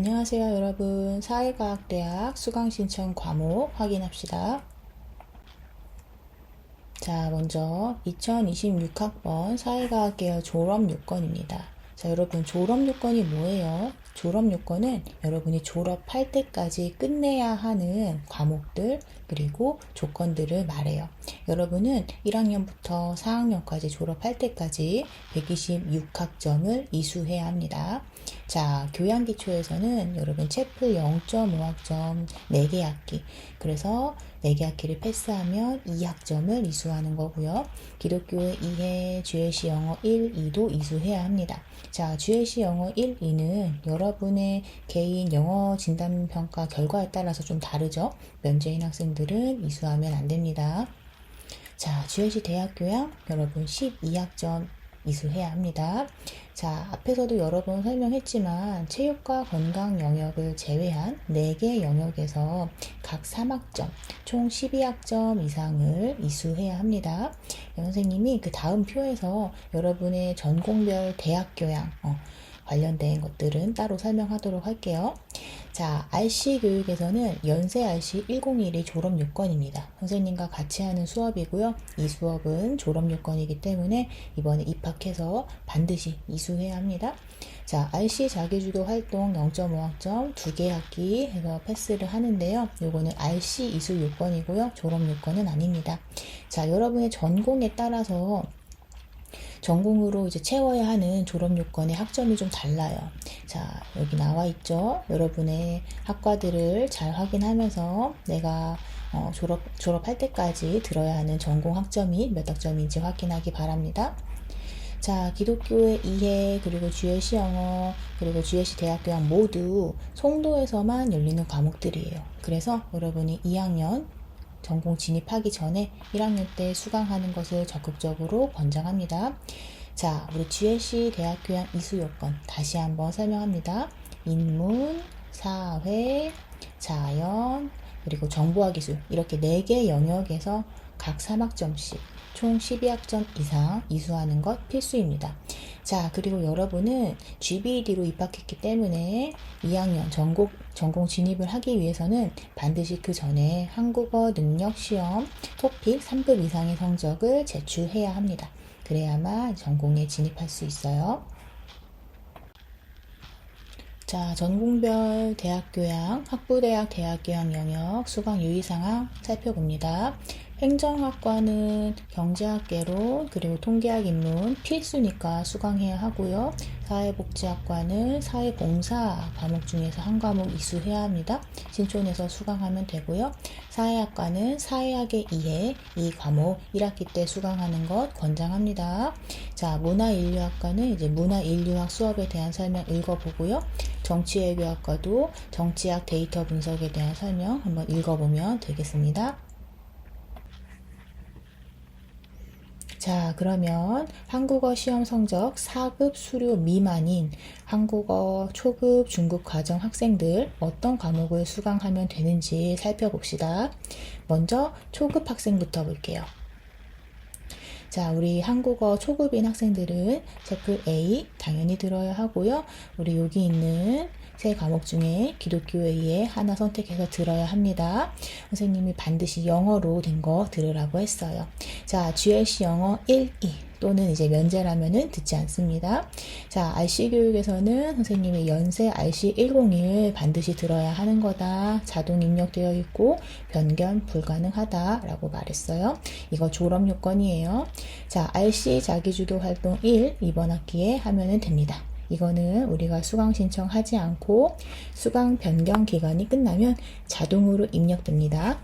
안녕하세요 여러분. 사회과학대학 수강신청 과목 확인합시다. 자, 먼저 2026학번 사회과학계열 졸업요건입니다. 자, 여러분 졸업요건이 뭐예요? 졸업요건은 여러분이 졸업할 때까지 끝내야 하는 과목들 그리고 조건들을 말해요. 여러분은 1학년부터 4학년까지 졸업할 때까지 126학점을 이수해야 합니다. 자, 교양기초에서는 여러분 체플 0.5학점 4개 학기, 그래서 4개 학기를 패스하면 2학점을 이수하는 거고요. 기독교의 이해, GLC 영어 1, 2도 이수해야 합니다. 자, GLC 영어 1, 2는 여러분의 개인 영어 진단평가 결과에 따라서 좀 다르죠. 면제인 학생들은 이수하면 안 됩니다. 자, GLC 대학교양 여러분 12학점 이수해야 합니다. 자, 앞에서도 여러 번 설명했지만 체육과 건강 영역을 제외한 4개 영역에서 각 3학점, 총 12학점 이상을 이수해야 합니다. 선생님이 그 다음 표에서 여러분의 전공별 대학교양 관련된 것들은 따로 설명하도록 할게요. 자, RC 교육에서는 연세 RC 101이 졸업 요건입니다. 선생님과 같이 하는 수업이고요. 이 수업은 졸업 요건이기 때문에 이번에 입학해서 반드시 이수해야 합니다. 자, RC 자기주도 활동 0.5학점 2개 학기 해서 패스를 하는데요. 요거는 RC 이수 요건이고요. 졸업 요건은 아닙니다. 자, 여러분의 전공에 따라서 전공으로 이제 채워야 하는 졸업 요건의 학점이 좀 달라요. 자, 여기 나와 있죠. 여러분의 학과들을 잘 확인하면서 내가 졸업할 때까지 들어야 하는 전공 학점이 몇 학점인지 확인하기 바랍니다. 자, 기독교의 이해, 그리고 GLC 영어, 그리고 GLC 대학교양 모두 송도에서만 열리는 과목들이에요. 그래서 여러분이 2학년 전공 진입하기 전에 1학년 때 수강하는 것을 적극적으로 권장합니다. 자, 우리 GLC 대학교양 이수 요건 다시 한번 설명합니다. 인문, 사회, 자연, 그리고 정보화 기술 이렇게 4개 영역에서 각 3학점씩 총 12학점 이상 이수하는 것 필수입니다. 자, 그리고 여러분은 GBED로 입학했기 때문에 2학년 전공 진입을 하기 위해서는 반드시 그 전에 한국어 능력 시험 토픽 3급 이상의 성적을 제출해야 합니다. 그래야만 전공에 진입할 수 있어요. 자, 전공별 대학교양, 학부대학 대학교양 영역 수강 유의사항 살펴봅니다. 행정학과는 경제학개론 그리고 통계학 인문 필수니까 수강해야 하고요. 사회복지학과는 사회봉사 과목 중에서 한 과목 이수해야 합니다. 신촌에서 수강하면 되고요. 사회학과는 사회학의 이해 이 과목 1학기 때 수강하는 것 권장합니다. 자, 문화인류학과는 이제 문화인류학 수업에 대한 설명 읽어보고요. 정치외교학과도 정치학 데이터 분석에 대한 설명 한번 읽어보면 되겠습니다. 자, 그러면 한국어 시험 성적 4급 수료 미만인 한국어 초급, 중급 과정 학생들 어떤 과목을 수강하면 되는지 살펴봅시다. 먼저 초급 학생부터 볼게요. 자, 우리 한국어 초급인 학생들은 체플 A 당연히 들어야 하고요. 우리 여기 있는 세 과목 중에 기독교에 의해 하나 선택해서 들어야 합니다. 선생님이 반드시 영어로 된 거 들으라고 했어요. 자, GLC 영어 1, 2 또는 이제 면제라면은 듣지 않습니다. 자, RC 교육에서는 선생님이 연세 RC 101 반드시 들어야 하는 거다. 자동 입력되어 있고 변경 불가능하다라고 말했어요. 이거 졸업 요건이에요. 자, RC 자기주도 활동 1 이번 학기에 하면은 됩니다. 이거는 우리가 수강 신청하지 않고 수강 변경 기간이 끝나면 자동으로 입력됩니다.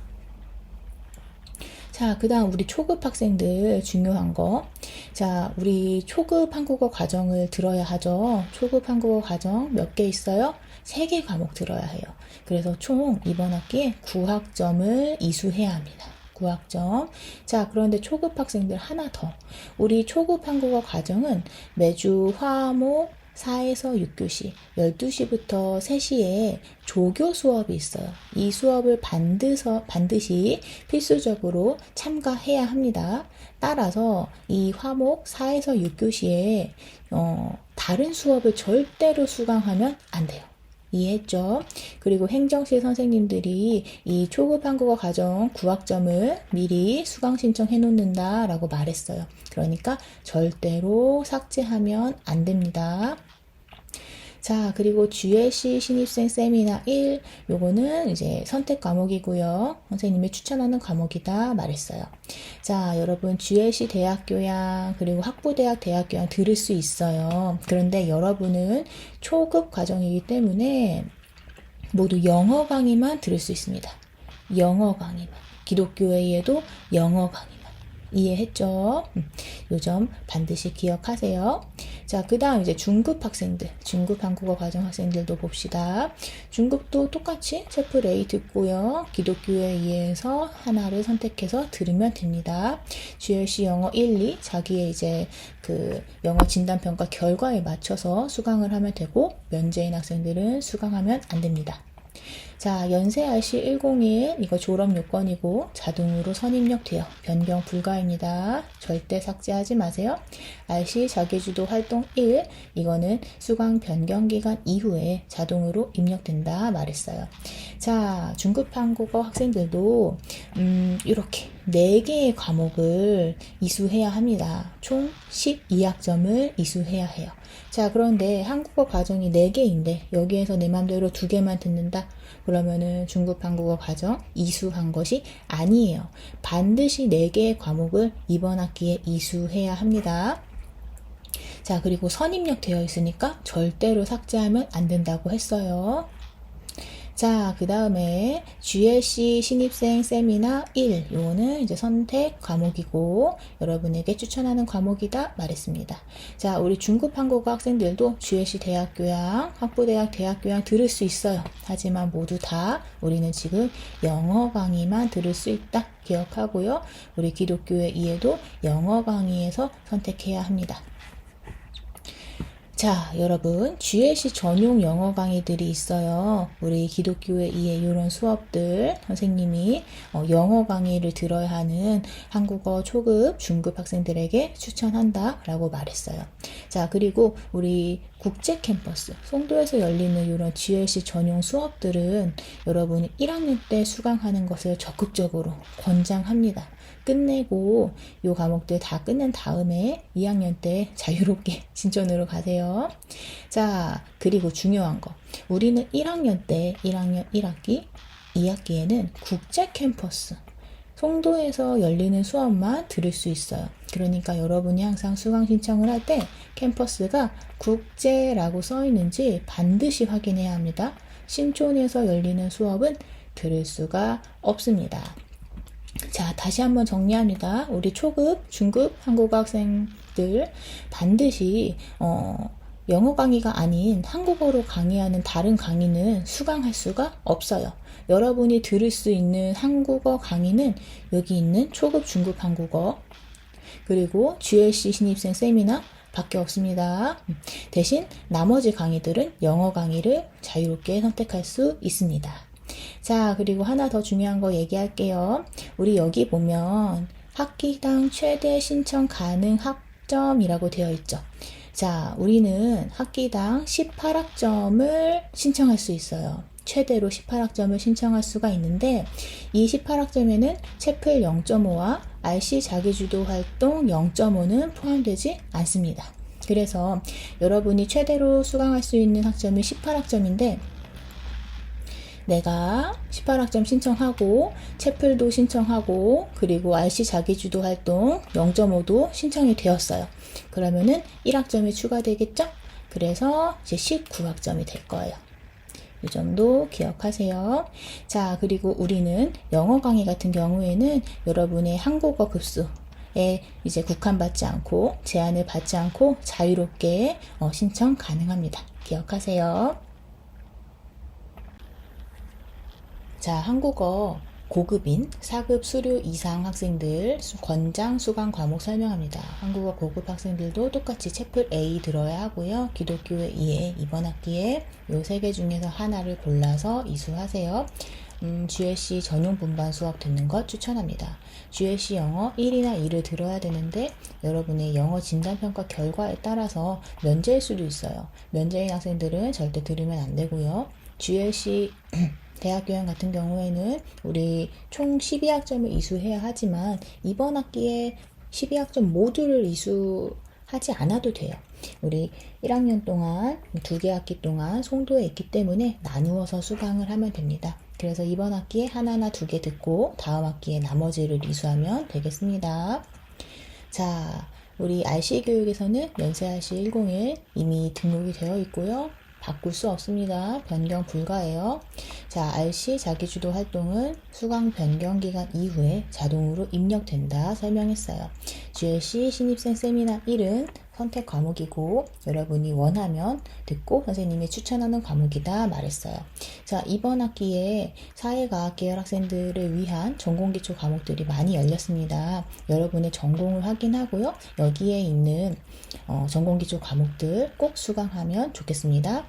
자, 그 다음 우리 초급 학생들 중요한 거. 자, 우리 초급 한국어 과정을 들어야 하죠. 초급 한국어 과정 몇 개 있어요? 3개 과목 들어야 해요. 그래서 총 이번 학기에 9학점을 이수해야 합니다. 9학점. 자, 그런데 초급 학생들 하나 더. 우리 초급 한국어 과정은 매주 화목 4에서 6교시, 12시부터 3시에 조교 수업이 있어요. 이 수업을 반드시 필수적으로 참가해야 합니다. 따라서 이 화목 4에서 6교시에 다른 수업을 절대로 수강하면 안 돼요. 이해했죠? 그리고 행정실 선생님들이 이 초급 한국어 과정 9학점을 미리 수강 신청해 놓는다 라고 말했어요. 그러니까 절대로 삭제하면 안 됩니다. 자, 그리고 GLC 신입생 세미나 1, 요거는 이제 선택 과목이고요. 선생님이 추천하는 과목이다 말했어요. 자, 여러분 GLC 대학교양 그리고 학부대학 대학교양 들을 수 있어요. 그런데 여러분은 초급 과정이기 때문에 모두 영어 강의만 들을 수 있습니다. 영어 강의만. 기독교회에도 영어 강의만. 이해했죠? 요 점 반드시 기억하세요. 자, 그 다음 이제 중급 학생들, 중급 한국어 과정 학생들도 봅시다. 중급도 똑같이 채플 A 듣고요. 기독교에 의해서 하나를 선택해서 들으면 됩니다. GLC 영어 1, 2 자기의 이제 그 영어 진단평가 결과에 맞춰서 수강을 하면 되고 면제인 학생들은 수강하면 안 됩니다. 자, 연세 RC 101 이거 졸업 요건이고 자동으로 선입력돼요. 변경 불가입니다. 절대 삭제하지 마세요. RC 자기주도 활동 1 이거는 수강 변경 기간 이후에 자동으로 입력된다 말했어요. 자, 중급 한국어 학생들도 이렇게 4개의 과목을 이수해야 합니다. 총 12학점을 이수해야 해요. 자, 그런데 한국어 과정이 4개인데 여기에서 내 맘대로 2개만 듣는다? 그러면은 중급 한국어 과정 이수한 것이 아니에요. 반드시 4개의 과목을 이번 학기에 이수해야 합니다. 자, 그리고 선입력 되어 있으니까 절대로 삭제하면 안 된다고 했어요. 자, 그 다음에 GLC 신입생 세미나 1 요거는 이제 선택 과목이고 여러분에게 추천하는 과목이다 말했습니다. 자, 우리 중급 한국어 학생들도 GLC 대학교양, 학부대학 대학교양 들을 수 있어요. 하지만 모두 다 우리는 지금 영어 강의만 들을 수 있다 기억하고요. 우리 기독교회 이해도 영어 강의에서 선택해야 합니다. 자, 여러분 GLC 전용 영어 강의들이 있어요. 우리 기독교회 이해 이런 수업들 선생님이 영어 강의를 들어야 하는 한국어 초급, 중급 학생들에게 추천한다 라고 말했어요. 자, 그리고 우리 국제 캠퍼스, 송도에서 열리는 이런 GLC 전용 수업들은 여러분이 1학년 때 수강하는 것을 적극적으로 권장합니다. 끝내고 이 과목들 다 끝낸 다음에 2학년 때 자유롭게 신촌으로 가세요. 자, 그리고 중요한 거. 우리는 1학년 때 1학년 1학기, 2학기에는 국제 캠퍼스 송도에서 열리는 수업만 들을 수 있어요. 그러니까 여러분이 항상 수강 신청을 할 때 캠퍼스가 국제라고 써 있는지 반드시 확인해야 합니다. 신촌에서 열리는 수업은 들을 수가 없습니다. 자, 다시 한번 정리합니다. 우리 초급, 중급 한국어 학생들 반드시 영어 강의가 아닌 한국어로 강의하는 다른 강의는 수강할 수가 없어요. 여러분이 들을 수 있는 한국어 강의는 여기 있는 초급, 중급 한국어 그리고 GLC 신입생 세미나 밖에 없습니다. 대신 나머지 강의들은 영어 강의를 자유롭게 선택할 수 있습니다. 자, 그리고 하나 더 중요한 거 얘기할게요. 우리 여기 보면 학기당 최대 신청 가능 학점이라고 되어 있죠. 자, 우리는 학기당 18학점을 신청할 수 있어요. 최대로 18학점을 신청할 수가 있는데 이 18학점에는 채플 0.5와 RC 자기주도 활동 0.5는 포함되지 않습니다. 그래서 여러분이 최대로 수강할 수 있는 학점이 18학점인데 내가 18학점 신청하고 채플도 신청하고 그리고 RC 자기주도 활동 0.5도 신청이 되었어요. 그러면은 1학점이 추가되겠죠? 그래서 이제 19학점이 될 거예요. 이 점도 기억하세요. 자, 그리고 우리는 영어 강의 같은 경우에는 여러분의 한국어 급수에 이제 국한받지 않고 제한을 받지 않고 자유롭게 신청 가능합니다. 기억하세요. 자, 한국어 고급인 4급 수료 이상 학생들 권장 수강 과목 설명합니다. 한국어 고급 학생들도 똑같이 채플 A 들어야 하고요. 기독교회 이해 이번 학기에 이 3개 중에서 하나를 골라서 이수하세요. GLC 전용 분반 수업 듣는 것 추천합니다. GLC 영어 1이나 2를 들어야 되는데 여러분의 영어 진단평가 결과에 따라서 면제일 수도 있어요. 면제인 학생들은 절대 들으면 안 되고요. GLC 대학교양 같은 경우에는 우리 총 12학점을 이수해야 하지만 이번 학기에 12학점 모두를 이수하지 않아도 돼요. 우리 1학년 동안 2개 학기 동안 송도에 있기 때문에 나누어서 수강을 하면 됩니다. 그래서 이번 학기에 하나나 2개 듣고 다음 학기에 나머지를 이수하면 되겠습니다. 자, 우리 RC 교육에서는 연세 RC 101 이미 등록이 되어 있고요. 바꿀 수 없습니다. 변경 불가해요. 자, RC 자기주도 활동은 수강 변경 기간 이후에 자동으로 입력된다 설명했어요. GLC 신입생 세미나 1은 선택 과목이고 여러분이 원하면 듣고 선생님이 추천하는 과목이다 말했어요. 자, 이번 학기에 사회과학 계열 학생들을 위한 전공기초 과목들이 많이 열렸습니다. 여러분의 전공을 확인하고요. 여기에 있는 전공기초 과목들 꼭 수강하면 좋겠습니다.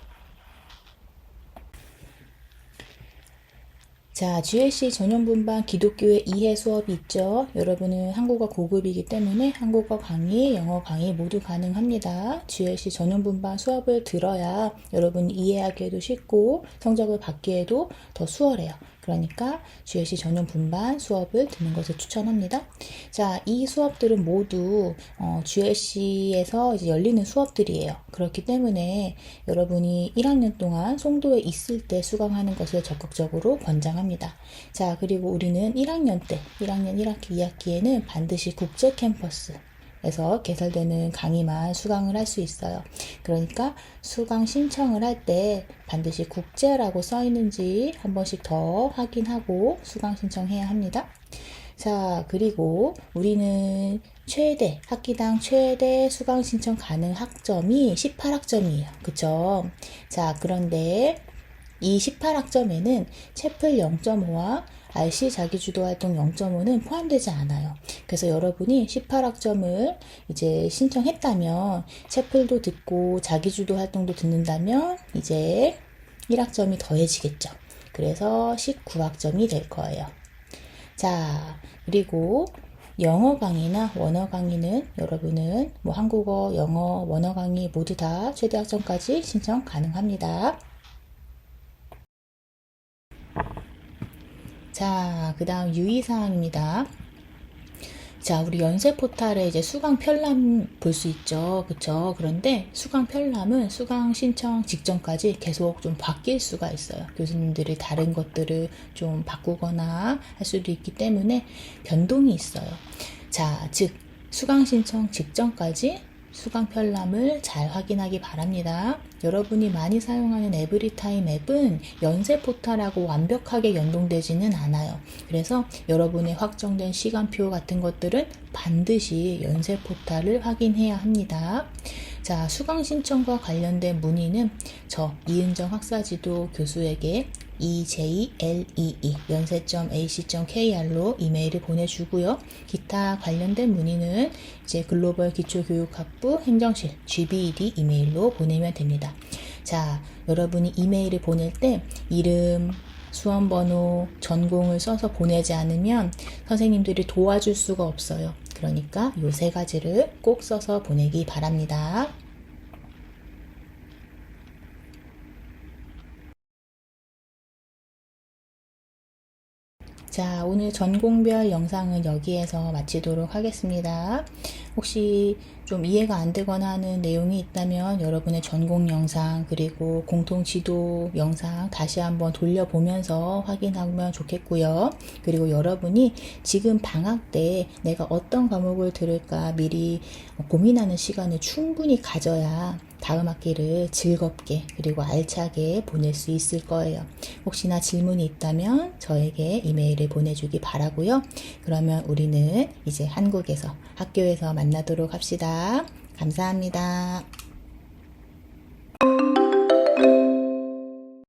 자, GLC 전용분반 기독교의 이해 수업이 있죠. 여러분은 한국어 고급이기 때문에 한국어 강의, 영어 강의 모두 가능합니다. GLC 전용분반 수업을 들어야 여러분이 이해하기에도 쉽고 성적을 받기에도 더 수월해요. 그러니까 GLC 전용 분반 수업을 듣는 것을 추천합니다. 자, 이 수업들은 모두 GLC에서 이제 열리는 수업들이에요. 그렇기 때문에 여러분이 1학년 동안 송도에 있을 때 수강하는 것을 적극적으로 권장합니다. 자, 그리고 우리는 1학년 때, 1학년 1학기, 2학기에는 반드시 국제 캠퍼스 에서 개설되는 강의만 수강을 할 수 있어요. 그러니까 수강 신청을 할 때 반드시 국제라고 써 있는지 한 번씩 더 확인하고 수강 신청해야 합니다. 자, 그리고 우리는 학기당 최대 수강 신청 가능 학점이 18학점이에요. 그쵸? 자, 그런데 이 18학점에는 채플 0.5와 RC 자기주도활동 0.5는 포함되지 않아요. 그래서 여러분이 18학점을 이제 신청했다면 채플도 듣고 자기주도활동도 듣는다면 이제 1학점이 더해지겠죠. 그래서 19학점이 될 거예요. 자, 그리고 영어 강의나 원어 강의는 여러분은 뭐 한국어, 영어, 원어 강의 모두 다 최대 학점까지 신청 가능합니다. 자, 그 다음 유의사항입니다. 자, 우리 연세 포탈에 이제 수강 편람 볼 수 있죠. 그쵸? 그런데 수강 편람은 수강 신청 직전까지 계속 좀 바뀔 수가 있어요. 교수님들이 다른 것들을 좀 바꾸거나 할 수도 있기 때문에 변동이 있어요. 자, 즉, 수강 신청 직전까지 수강 편람을 잘 확인하기 바랍니다. 여러분이 많이 사용하는 에브리타임 앱은 연세 포탈하고 완벽하게 연동되지는 않아요. 그래서 여러분의 확정된 시간표 같은 것들은 반드시 연세 포탈을 확인해야 합니다. 자, 수강 신청과 관련된 문의는 저 이은정 학사지도 교수에게 EJLEE 연세.ac.kr로 이메일을 보내주고요. 기타 관련된 문의는 이제 글로벌 기초교육학부 행정실 GBED 이메일로 보내면 됩니다. 자, 여러분이 이메일을 보낼 때 이름, 수험번호, 전공을 써서 보내지 않으면 선생님들이 도와줄 수가 없어요. 그러니까 요 3가지를 꼭 써서 보내기 바랍니다. 자, 오늘 전공별 영상은 여기에서 마치도록 하겠습니다. 혹시 좀 이해가 안 되거나 하는 내용이 있다면 여러분의 전공 영상 그리고 공통 지도 영상 다시 한번 돌려보면서 확인하면 좋겠고요. 그리고 여러분이 지금 방학 때 내가 어떤 과목을 들을까 미리 고민하는 시간을 충분히 가져야 다음 학기를 즐겁게 그리고 알차게 보낼 수 있을 거예요. 혹시나 질문이 있다면 저에게 이메일을 보내주기 바라고요. 그러면 우리는 이제 한국에서 학교에서 만나도록 합시다. 감사합니다.